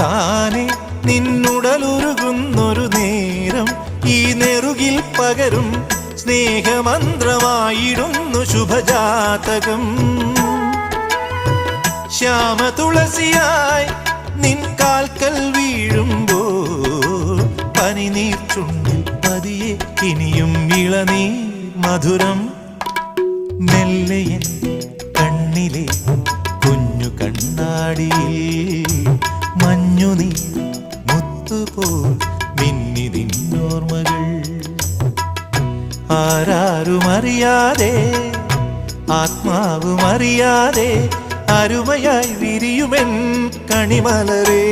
താനെ നിന്നുടലുരുകുന്നൊരു നേരം ഈ നെറുകിൽ പകരും സ്നേഹമന്ത്രമായിടുന്നു ശുഭജാതകം. ശ്യാമതുളസിയായി നിൻ കാൽക്കൽ വീഴുമ്പോൾ പനിനീർ ചുണ്ടിൽ പതിയെ ഇനിയും ഇളനീർ മധുരം. മെല്ലയൻ കണ്ണിലെ കുഞ്ഞു കണ്ണാടിയിൽ മഞ്ഞുനീർ മുത്തുപോൽ മിന്നി നിന്നോർമ്മകൾ. ആരാരുമറിയാതെ ആത്മാവുമറിയാതെ അരുമയായി വിരിയുമെൻ കണിമലരേ.